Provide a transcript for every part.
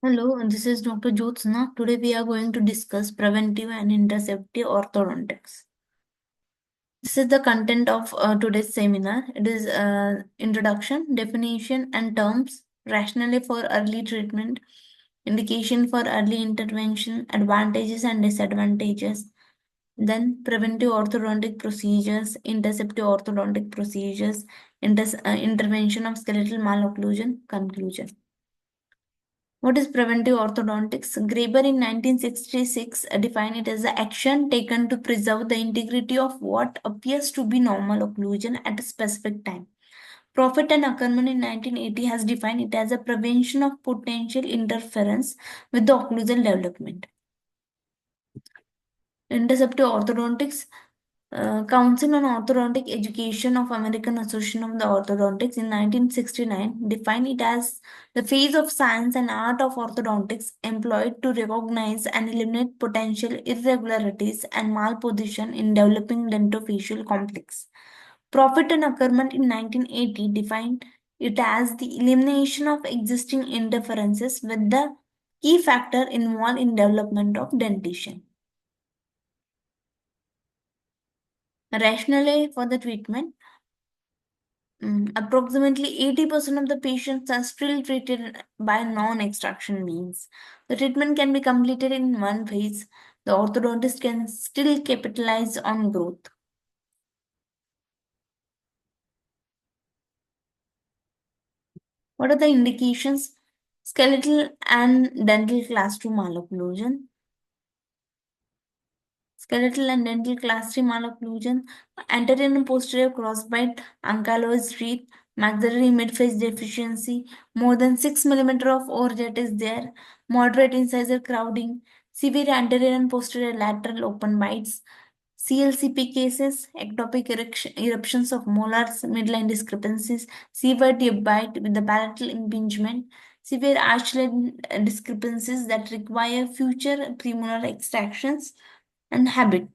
Hello, this is Dr. Jyotsna. Today we are going to discuss preventive and interceptive orthodontics. This is the content of today's seminar. It is introduction, definition and terms, rationale for early treatment, indication for early intervention, advantages and disadvantages, then preventive orthodontic procedures, interceptive orthodontic procedures, intervention of skeletal malocclusion, conclusion. What is preventive orthodontics? Graeber in 1966 defined it as the action taken to preserve the integrity of what appears to be normal occlusion at a specific time. Profit and Ackerman in 1980 has defined it as a prevention of potential interference with the occlusal development. Interceptive orthodontics. Council on Orthodontic Education of American Association of the Orthodontics in 1969 defined it as the phase of science and art of orthodontics employed to recognize and eliminate potential irregularities and malposition in developing dentofacial complex. Profit and Ackerman in 1980 defined it as the elimination of existing interferences with the key factor involved in development of dentition. Rationale for the treatment. Approximately 80% of the patients are still treated by non-extraction means. The treatment can be completed in one phase. The orthodontist can still capitalize on growth. What are the indications? Skeletal and dental class 2 malocclusion. Skeletal and dental class 3 malocclusion, anterior and posterior crossbite, ankylosed teeth, maxillary midface deficiency, more than 6 mm of overjet is there, moderate incisor crowding, severe anterior and posterior lateral open bites, CLCP cases, ectopic eruptions of molars, midline discrepancies, severe tip bite with the palatal impingement, severe archlet discrepancies that require future premolar extractions, and habit.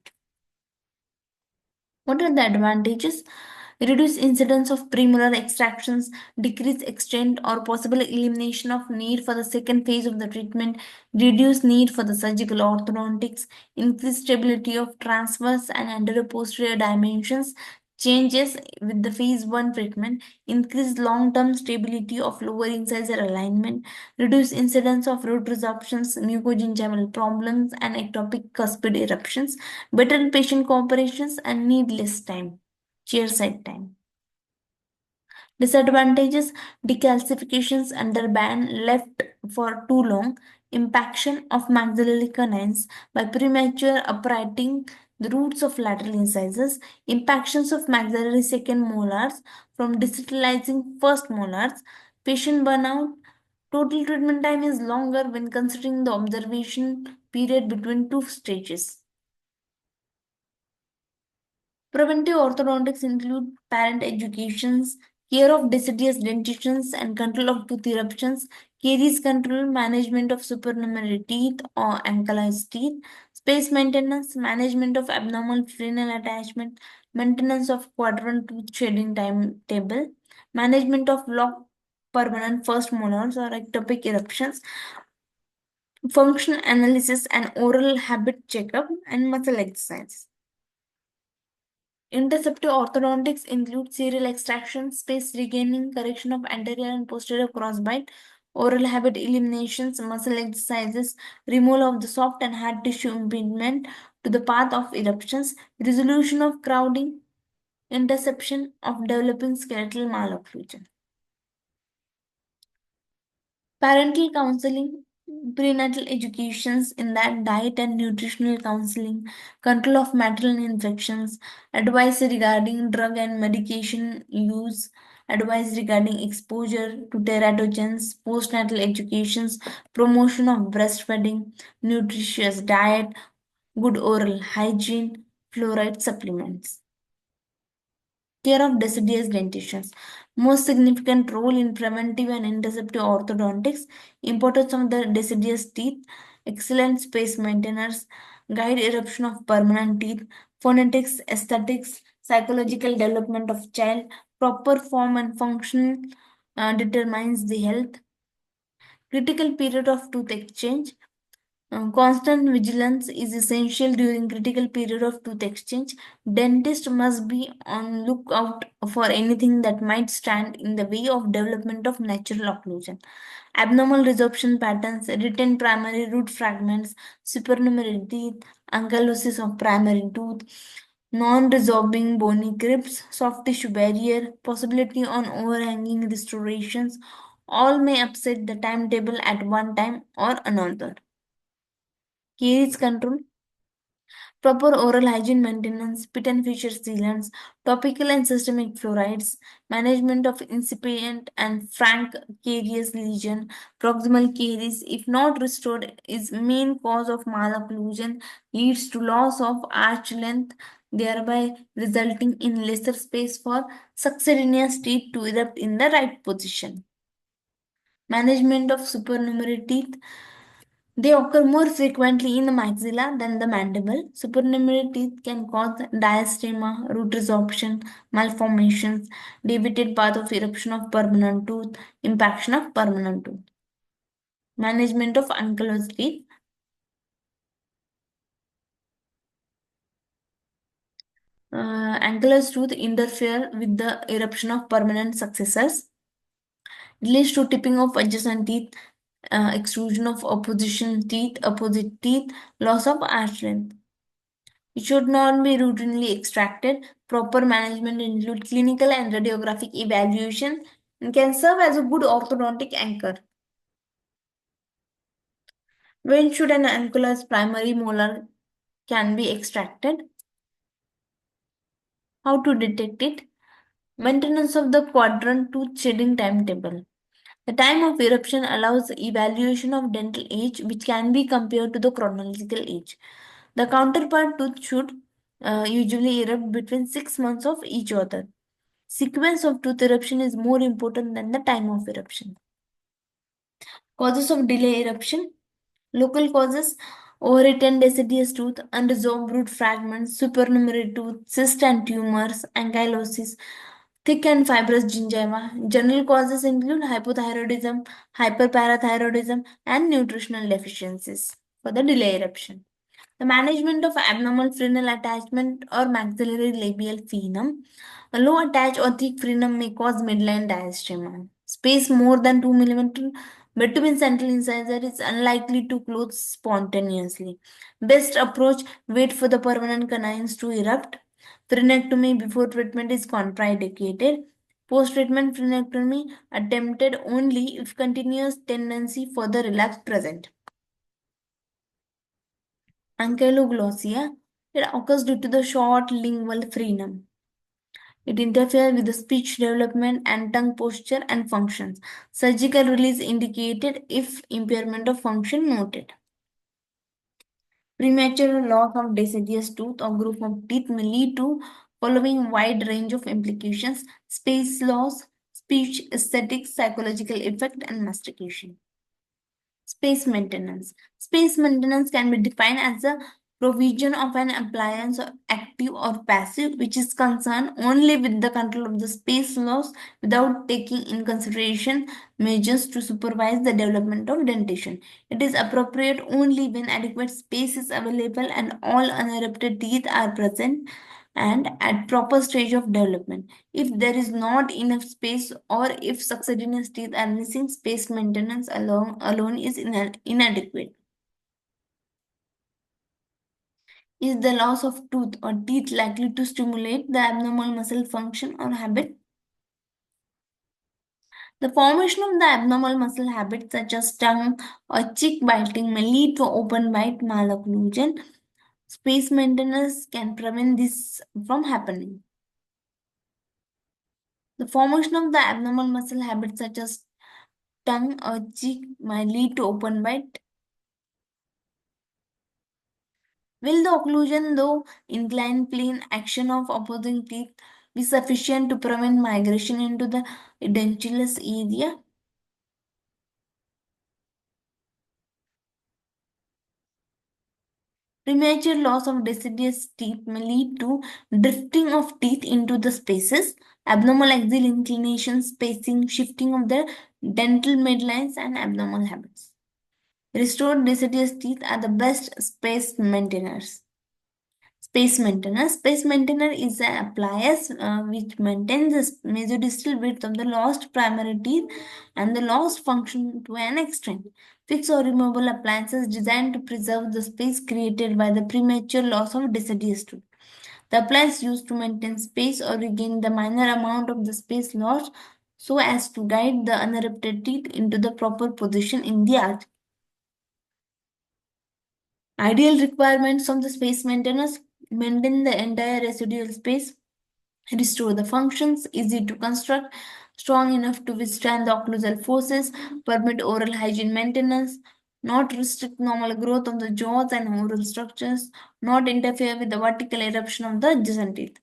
What are the advantages? Reduce incidence of premolar extractions, decrease extent or possible elimination of need for the second phase of the treatment, reduce need for the surgical orthodontics, increase stability of transverse and anterior-posterior dimensions, changes with the phase 1 treatment, increase long-term stability of lower incisor alignment, reduce incidence of root resorptions, mucogingival problems, and ectopic cuspid eruptions, better patient cooperations, and need less time, chairside time. Disadvantages: decalcifications under band left for too long, impaction of maxillary canines by premature uprighting the roots of lateral incisors, impactions of maxillary second molars from distalizing first molars, patient burnout. Total treatment time is longer when considering the observation period between two stages. Preventive orthodontics include parent educations, care of deciduous dentitions and control of tooth eruptions, caries control, management of supernumerary teeth or ankylosed teeth, space maintenance, management of abnormal frenal attachment, maintenance of quadrant tooth shedding timetable, management of locked permanent first molars or ectopic eruptions, function analysis and oral habit checkup, and muscle exercise. Interceptive orthodontics include serial extraction, space regaining, correction of anterior and posterior crossbite, oral habit eliminations, muscle exercises, removal of the soft and hard tissue impediment to the path of eruptions, resolution of crowding, interception of developing skeletal malocclusion. Parental counseling, prenatal educations in that diet and nutritional counseling, control of maternal infections, advice regarding drug and medication use, advice regarding exposure to teratogens, postnatal educations, promotion of breastfeeding, nutritious diet, good oral hygiene, fluoride supplements. Care of deciduous dentitions. Most significant role in preventive and interceptive orthodontics, importance of the deciduous teeth, excellent space maintenance, guide eruption of permanent teeth, phonetics, aesthetics, psychological development of child, proper form and function determines the health. Critical period of tooth exchange. Constant vigilance is essential during critical period of tooth exchange. Dentist must be on lookout for anything that might stand in the way of development of natural occlusion. Abnormal resorption patterns, retained primary root fragments, supernumerary teeth, ankylosis of primary tooth, non-resorbing bony crypts, soft tissue barrier, possibility on overhanging restorations, all may upset the timetable at one time or another. Caries control, proper oral hygiene maintenance, spit and fissure sealants, topical and systemic fluorides, management of incipient and frank carious lesion, proximal caries, if not restored, is main cause of malocclusion, leads to loss of arch length, thereby resulting in lesser space for succedineous teeth to erupt in the right position. Management of supernumerary teeth. They occur more frequently in the maxilla than the mandible. Supernumerary teeth can cause diastema, root resorption, malformations, deviated path of eruption of permanent tooth, impaction of permanent tooth. Management of ankylosed teeth. Ankylosed tooth interfere with the eruption of permanent successors. It leads to tipping of adjacent teeth, extrusion of opposite teeth, loss of arch length. It should not be routinely extracted. Proper management include clinical and radiographic evaluation and can serve as a good orthodontic anchor. When should an ankylosed primary molar can be extracted? How to detect it? Maintenance of the quadrant tooth shedding timetable. The time of eruption allows evaluation of dental age, which can be compared to the chronological age. The counterpart tooth should usually erupt between 6 months of each other. Sequence of tooth eruption is more important than the time of eruption. Causes of delay eruption. Local causes: overwritten deciduous tooth, unresolved root fragments, supernumerary tooth, cyst and tumors, ankylosis, thick and fibrous gingiva. General causes include hypothyroidism, hyperparathyroidism, and nutritional deficiencies for the delay eruption. The management of abnormal frenal attachment or maxillary labial phenum. A low attached or thick frenum may cause midline diastema. Space more than 2 mm between central incisor is unlikely to close spontaneously. Best approach: wait for the permanent canines to erupt. Frenectomy before treatment is contraindicated. Post-treatment frenectomy attempted only if continuous tendency for the relapse present. Ankyloglossia. It occurs due to the short lingual frenum. It interferes with the speech development and tongue posture and functions. Surgical release indicated if impairment of function noted. Premature loss of deciduous tooth or group of teeth may lead to following wide range of implications: space loss, speech, aesthetics, psychological effect, and mastication. Space maintenance. Space maintenance can be defined as the provision of an appliance, or active or passive, which is concerned only with the control of the space loss without taking in consideration measures to supervise the development of dentition. It is appropriate only when adequate space is available and all uninterrupted teeth are present and at proper stage of development. If there is not enough space or if successive teeth are missing, space maintenance alone is inadequate. Is the loss of tooth or teeth likely to stimulate the abnormal muscle function or habit? The formation of the abnormal muscle habits such as tongue or cheek biting may lead to open bite malocclusion. Space maintenance can prevent this from happening. The formation of the abnormal muscle habits such as tongue or cheek might lead to open bite. Will the occlusion, though inclined plane action of opposing teeth, be sufficient to prevent migration into the edentulous area? Premature loss of deciduous teeth may lead to drifting of teeth into the spaces, abnormal axial inclination, spacing, shifting of the dental midlines, and abnormal habits. Restored deciduous teeth are the best space maintainers. Space maintainer. Space maintainer is an appliance which maintains the mesodistal width of the lost primary teeth and the lost function to an extent. Fixed or removable appliances designed to preserve the space created by the premature loss of deciduous tooth. The appliance used to maintain space or regain the minor amount of the space lost so as to guide the unerupted teeth into the proper position in the arch. Ideal requirements of the space maintenance: maintain the entire residual space, restore the functions, easy to construct, strong enough to withstand the occlusal forces, permit oral hygiene maintenance, not restrict normal growth of the jaws and oral structures, not interfere with the vertical eruption of the adjacent teeth.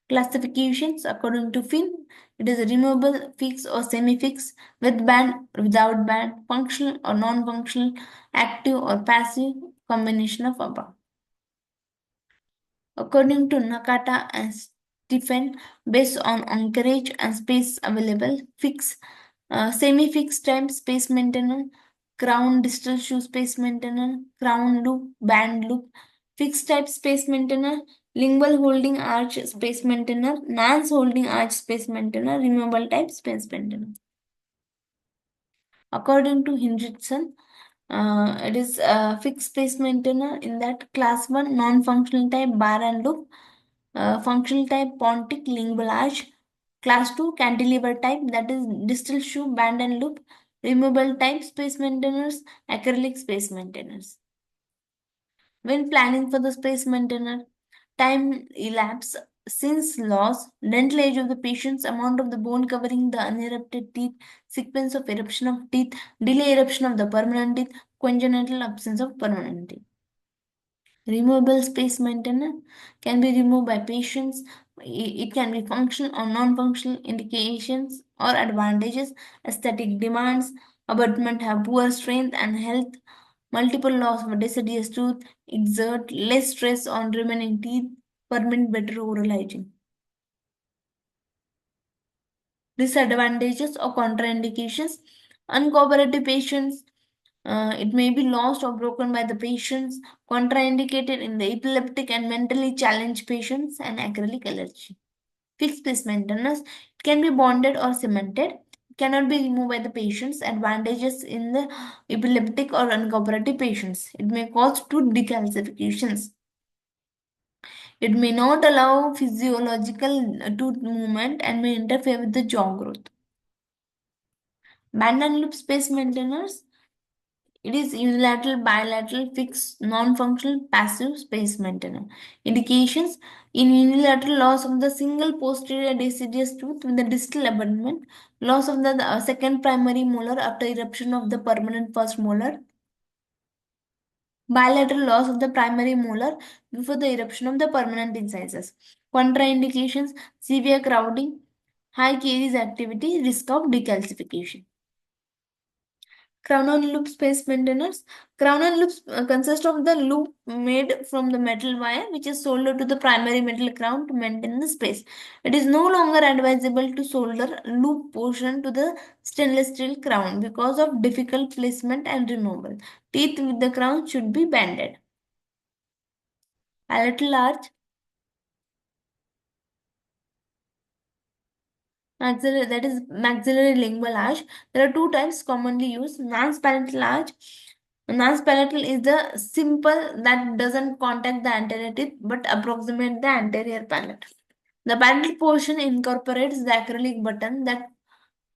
Classifications according to Finn: it is removable, fixed or semi-fixed, with band, without band, functional or non-functional, active or passive, combination of above. According to Nakata and Stephen, based on anchorage and space available, fixed, semi-fixed type space maintenance, crown distal shoe space maintenance, crown loop, band loop, fixed type space maintenance, lingual holding arch space maintenance, Nance holding arch space maintenance, removable type space maintenance. According to Hendrickson, it is a fixed space maintainer in that class 1 non-functional type bar and loop, functional type pontic lingual arch, class 2 cantilever type, that is distal shoe band and loop, removable type space maintainers, acrylic space maintainers. When planning for the space maintainer, time elapse since loss, dental age of the patient's, amount of the bone covering the unerupted teeth, sequence of eruption of teeth, delay eruption of the permanent teeth, congenital absence of permanent teeth. Removable space maintainer can be removed by patients. It can be functional or non-functional, indications or advantages: aesthetic demands, abutment have poor strength and health, multiple loss of deciduous tooth, exert less stress on remaining teeth, permit better oral hygiene. Disadvantages or contraindications: uncooperative patients, it may be lost or broken by the patients, contraindicated in the epileptic and mentally challenged patients, and acrylic allergy. Fixed space maintenance, it can be bonded or cemented, it cannot be removed by the patients. Advantages in the epileptic or uncooperative patients: it may cause tooth decalcifications, it may not allow physiological tooth movement, and may interfere with the jaw growth. Band and loop space maintainers, it is unilateral, bilateral, fixed, non-functional, passive space maintainer. Indications: in unilateral, loss of the single posterior deciduous tooth with the distal abutment, loss of the second primary molar after eruption of the permanent first molar, bilateral, loss of the primary molar before the eruption of the permanent incisors. Contraindications: severe crowding, high caries activity, risk of decalcification. Crown and loop space maintainers. Crown and loops consist of the loop made from the metal wire which is soldered to the primary metal crown to maintain the space. It is no longer advisable to solder loop portion to the stainless steel crown because of difficult placement and removal. Teeth with the crown should be banded. Palatal arch. Maxillary, that is maxillary lingual arch. There are two types commonly used: palatal arch. Palatal is the simple that doesn't contact the anterior teeth but approximate the anterior palate. The palatal portion incorporates the acrylic button that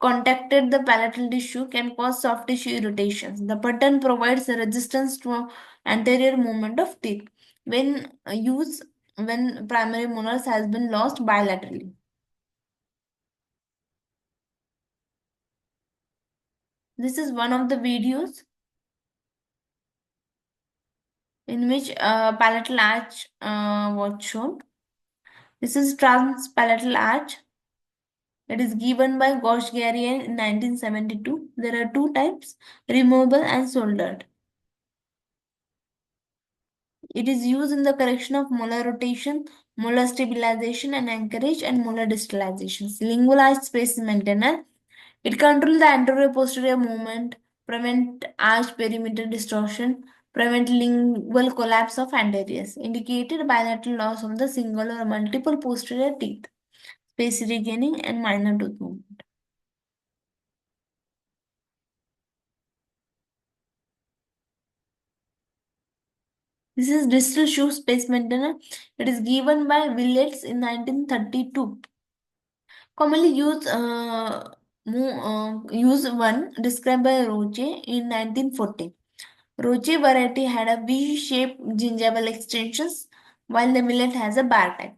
contacted the palatal tissue, can cause soft tissue irritations. The button provides a resistance to anterior movement of teeth when used when primary molars has been lost bilaterally. This is one of the videos in which palatal arch was shown. This is transpalatal arch. It is given by Gauch-Garia in 1972. There are two types, removable and soldered. It is used in the correction of molar rotation, molar stabilization and anchorage, and molar distalization. Lingual arch space maintainer. It controls the anterior-posterior movement, prevent arch perimeter distortion, prevent lingual collapse of anteriors, indicated bilateral loss of the single or multiple posterior teeth, space regaining, and minor tooth movement. This is distal shoe space maintainer. It is given by Willets in 1932. Commonly use one described by Roche in 1914. Roche variety had a V-shaped gingival extensions, while the millet has a bar type.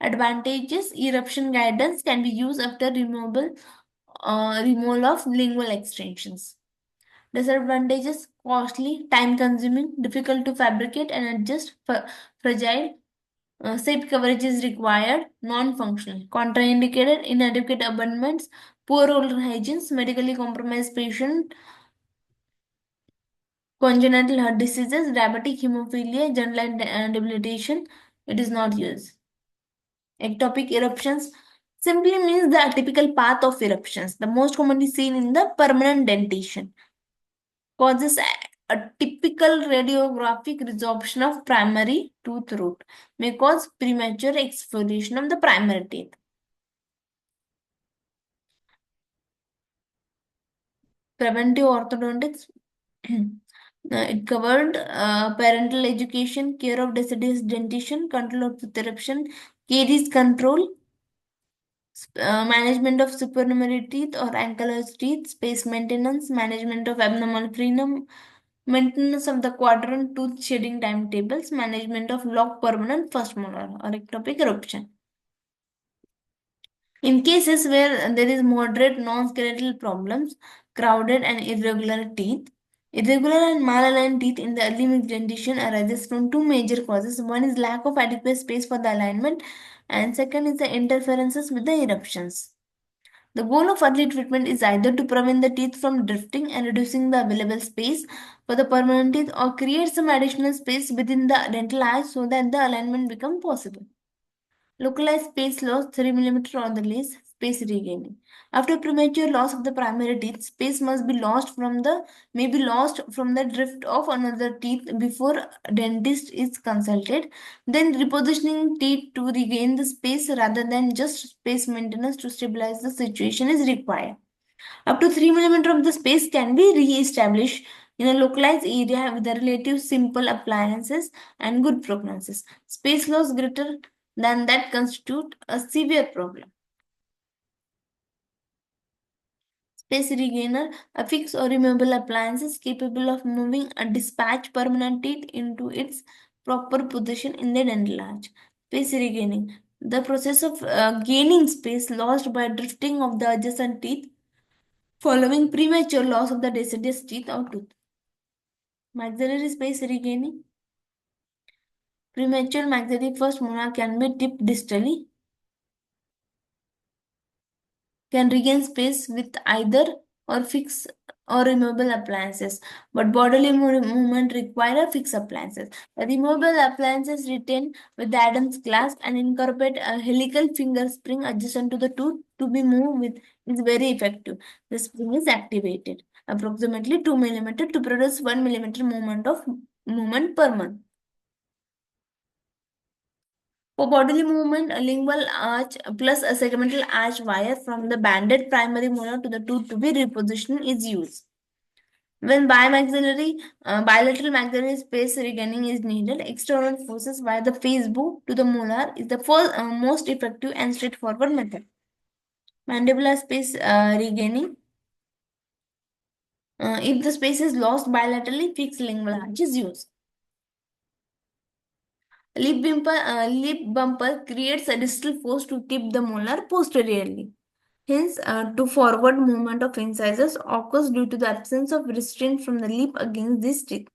Advantages: eruption guidance can be used after removal of lingual extensions. Disadvantages: costly, time consuming, difficult to fabricate and adjust, fragile, shape coverage is required, non-functional, contraindicated, inadequate abundance, poor oral hygiene, medically compromised patient, congenital heart diseases, diabetic hemophilia, general debilitation. It is not used. Ectopic eruptions simply means the atypical path of eruptions, the most commonly seen in the permanent dentition. Causes a typical radiographic resorption of primary tooth root, may cause premature exfoliation of the primary teeth. Preventive orthodontics. It covered parental education, care of deciduous dentition, control of tooth eruption, caries control, management of supernumerary teeth or ankylosed teeth, space maintenance, management of abnormal frenum, maintenance of the quadrant tooth shedding timetables, management of locked permanent first molar or ectopic eruption. In cases where there is moderate non-skeletal problems, crowded and irregular teeth, irregular and malaligned teeth in the early mixed dentition arises from two major causes. One is lack of adequate space for the alignment, and second is the interferences with the eruptions. The goal of early treatment is either to prevent the teeth from drifting and reducing the available space for the permanent teeth or create some additional space within the dental arch so that the alignment becomes possible. Localized space loss 3 mm on the least, space regaining. After premature loss of the primary teeth, space must be lost from the may be lost from the drift of another teeth before dentist is consulted. Then repositioning teeth to regain the space rather than just space maintenance to stabilize the situation is required. Up to 3 mm of the space can be re-established in a localized area with a relative simple appliances and good prognosis. Space loss greater than that constitute a severe problem. Space regainer, a fixed or removable appliance is capable of moving a dispatch permanent teeth into its proper position in the dental arch. Space regaining, the process of gaining space lost by drifting of the adjacent teeth following premature loss of the deciduous teeth or tooth. Maxillary space regaining. Premature maxillary first molar can be tipped distally, can regain space with either or fixed or removable appliances, but bodily movement require a fixed appliances. The removable appliances retain with the Adams clasp and incorporate a helical finger spring adjacent to the tooth to be moved with is very effective. The spring is activated approximately 2 mm to produce 1 mm movement per month. For bodily movement, a lingual arch plus a segmental arch wire from the banded primary molar to the tooth to be repositioned is used. When bilateral maxillary space regaining is needed, external forces via the face bow to the molar is the most effective and straightforward method. Mandibular space regaining. If the space is lost bilaterally, fixed lingual arch is used. Lip bumper creates a distal force to tip the molar posteriorly. Hence, to forward movement of incisors occurs due to the absence of restraint from the lip against this teeth.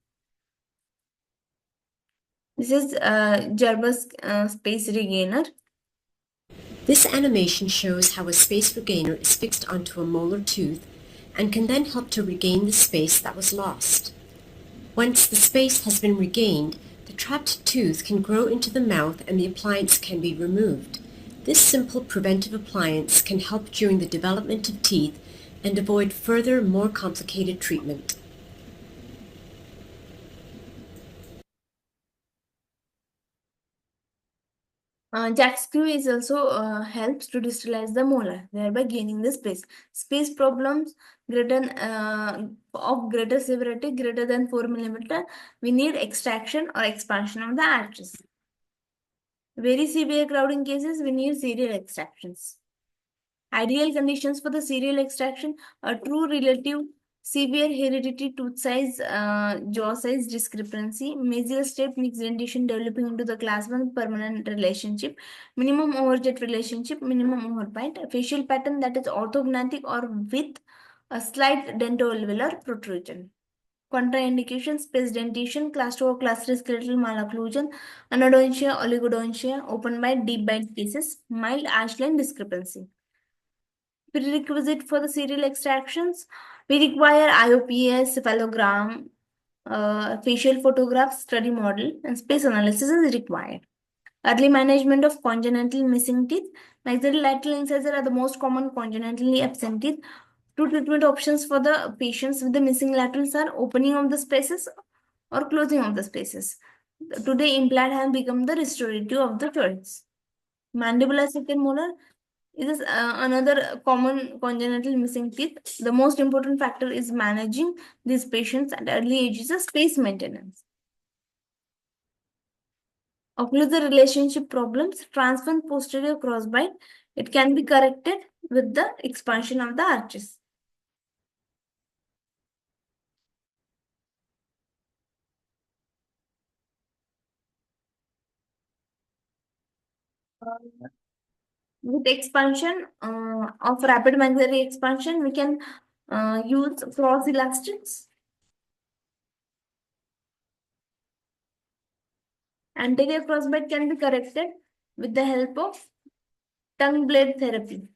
This is Gerber's space regainer. This animation shows how a space regainer is fixed onto a molar tooth and can then help to regain the space that was lost. Once the space has been regained, the trapped tooth can grow into the mouth and the appliance can be removed. This simple preventive appliance can help during the development of teeth and avoid further, more complicated treatment. Jack screw is also helps to sterilize the molar, thereby gaining the space. Space problems of greater severity, greater than 4 millimeter, we need extraction or expansion of the arches. Very severe crowding cases, we need serial extractions. Ideal conditions for the serial extraction: a true relative severe heredity, tooth size, jaw size discrepancy, mesial step mixed dentition developing into the class 1 permanent relationship, minimum overjet relationship, minimum overbite, a facial pattern that is orthognathic or with a slight dentoalveolar protrusion. Contraindications: space dentition, class 2 or class 3 skeletal malocclusion, anodontia, oligodontia, open bite, deep bite cases, mild arch line discrepancy. Prerequisite for the serial extractions: we require IOPS, cephalogram, facial photograph, study model, and space analysis is required. Early management of congenital missing teeth. Maxillolateral incisor are the most common congenitally absent teeth. Two treatment options for the patients with the missing laterals are opening of the spaces or closing of the spaces. Today, implant has become the restorative of the choice. Mandibular second molar is another common congenital missing teeth. The most important factor is managing these patients at early ages of space maintenance. Occlusal relationship problems, transverse posterior crossbite. It can be corrected with the expansion of the arches. With expansion of rapid maxillary expansion, we can use cross elastics. Anterior crossbite can be corrected with the help of tongue blade therapy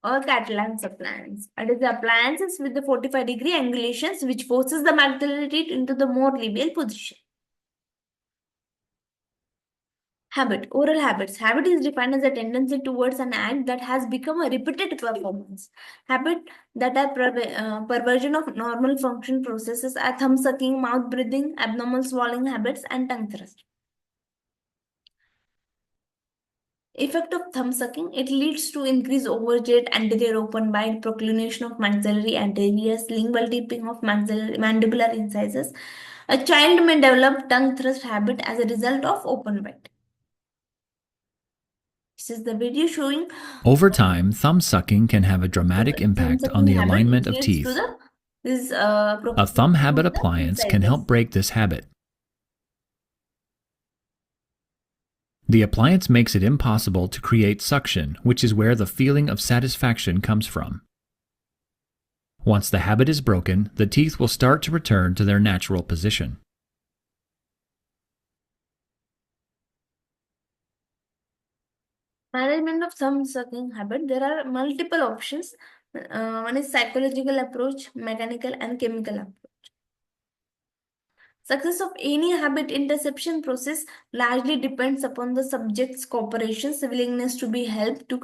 or Catalan's appliance. It is the appliances with the 45-degree angulations which forces the maxillary teeth into the more labial position. Habit, oral habits. Habit is defined as a tendency towards an act that has become a repeated performance. Habit that are perversion of normal function processes are thumb sucking, mouth breathing, abnormal swallowing habits, and tongue thrust. Effect of thumb sucking: it leads to increased overjet, anterior open bite, proclination of maxillary anteriors, lingual tipping of mandibular incisors. A child may develop tongue thrust habit as a result of open bite. This is the video showing Over time, thumb sucking can have a dramatic impact on the alignment of teeth. A thumb habit appliance can help break this habit. The appliance makes it impossible to create suction, which is where the feeling of satisfaction comes from. Once the habit is broken, the teeth will start to return to their natural position. Management of thumb sucking habit. There are multiple options. One is psychological approach, mechanical and chemical approach. Success of any habit interception process largely depends upon the subject's cooperation, willingness to be helped to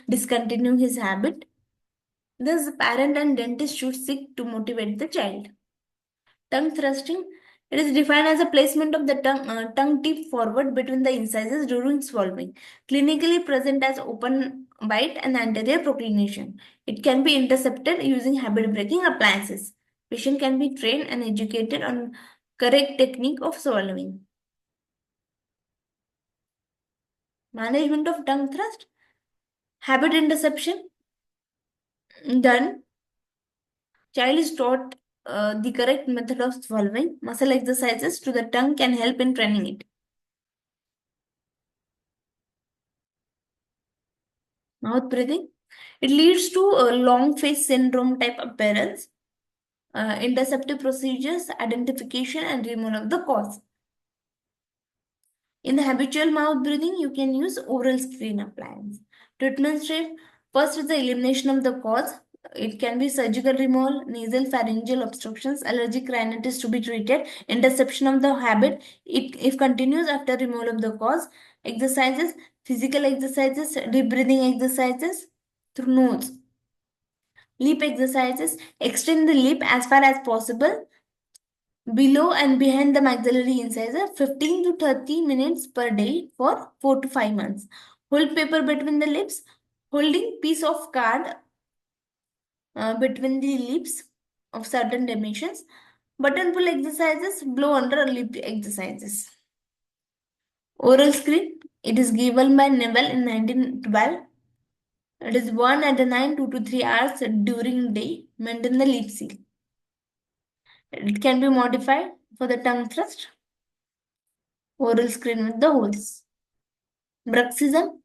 discontinue his habit. Thus, the parent and dentist should seek to motivate the child. Tongue thrusting. It is defined as a placement of the tongue tip forward between the incisors during swallowing, clinically present as open bite and anterior proclination. It can be intercepted using habit-breaking appliances. Patient can be trained and educated on correct technique of swallowing. Management of tongue thrust. Habit interception done. Child is taught the correct method of swallowing. Muscle exercises to the tongue can help in training it. Mouth breathing. It leads to a long face syndrome type appearance. Interceptive procedures, identification and removal of the cause. In the habitual mouth breathing, you can use oral screen appliance. Treatment step. First is the elimination of the cause. It can be surgical removal, nasal pharyngeal obstructions, allergic rhinitis to be treated, interception of the habit. If continues after removal of the cause, exercises, Physical exercises, deep breathing exercises through nose. Lip exercises, extend the lip as far as possible below and behind the maxillary incisor 15 to 30 minutes per day for 4 to 5 months. Hold paper between the lips, holding piece of card between the lips of certain dimensions. Button pull exercises, blow under lip exercises. Oral screen, it is given by Neville in 1912. It is worn at the 9 2 to 3 hours during day, maintain the lip seal. It can be modified for the tongue thrust. Oral screen with the holes. Bruxism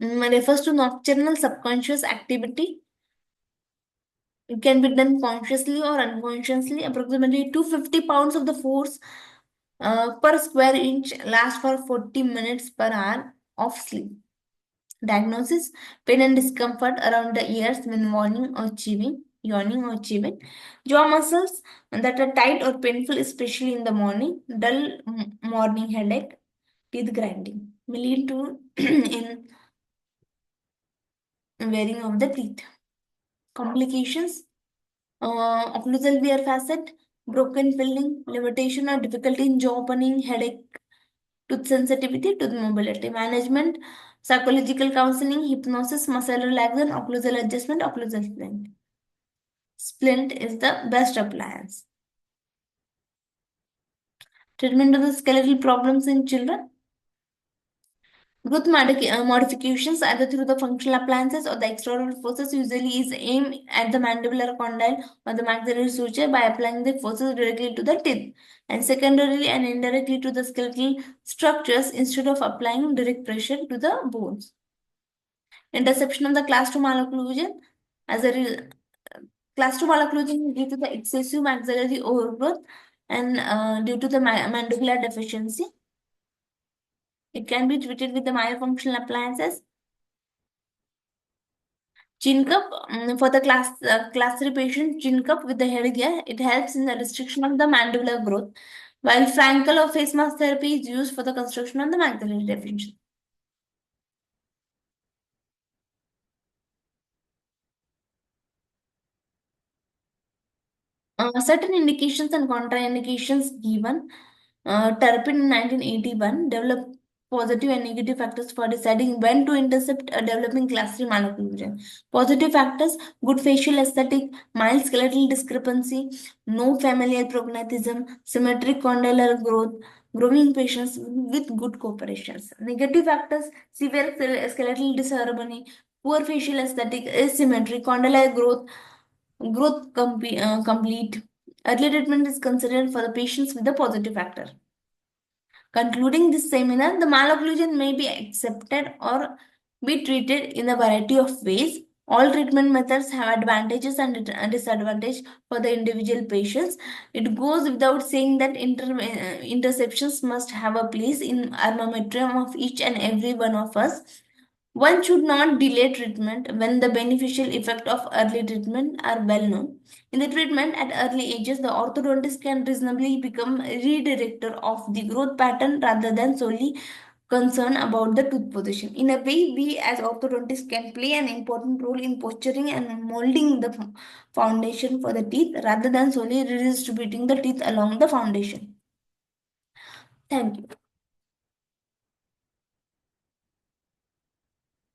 refers to nocturnal subconscious activity. It can be done consciously or unconsciously. Approximately 250 pounds of the force per square inch lasts for 40 minutes per hour of sleep. Diagnosis: pain and discomfort around the ears when yawning or chewing. Jaw muscles that are tight or painful, especially in the morning. Dull morning headache. Teeth grinding. May lead to in wearing of the teeth. Complications: occlusal wear facet, broken filling, limitation or difficulty in jaw opening, headache, tooth sensitivity, tooth mobility. Management: psychological counseling, hypnosis, muscle relaxation, occlusal adjustment, occlusal splint. Splint is the best appliance. Treatment of the skeletal problems in children. Growth modifications, either through the functional appliances or the external forces, usually is aimed at the mandibular condyle or the maxillary suture by applying the forces directly to the teeth, and secondarily and indirectly to the skeletal structures instead of applying direct pressure to the bones. Interception of the class 2 malocclusion. As a class 2 malocclusion due to the excessive maxillary overgrowth and due to the mandibular deficiency. It can be treated with the myofunctional appliances. Chin cup, for the class 3 patient, chin cup with the headgear, it helps in the restriction of the mandibular growth, while Frankel or face mask therapy is used for the construction of the maxillary deficiency. Certain indications and contraindications given. Turpin in 1981 developed positive and negative factors for deciding when to intercept a developing class 3 malocclusion. Positive factors: good facial aesthetic, mild skeletal discrepancy, no familial prognathism, symmetric condylar growth, growing patients with good cooperations. Negative factors: severe skeletal disharmony, poor facial aesthetic, asymmetric condylar complete. Early treatment is considered for the patients with the positive factor. Concluding this seminar, the malocclusion may be accepted or be treated in a variety of ways. All treatment methods have advantages and disadvantages for the individual patients. It goes without saying that interceptions must have a place in armamentarium of each and every one of us. One should not delay treatment when the beneficial effect of early treatment are well known. In the treatment at early ages, the orthodontist can reasonably become a redirector of the growth pattern rather than solely concerned about the tooth position. In a way, we as orthodontists can play an important role in posturing and molding the foundation for the teeth rather than solely redistributing the teeth along the foundation. Thank you.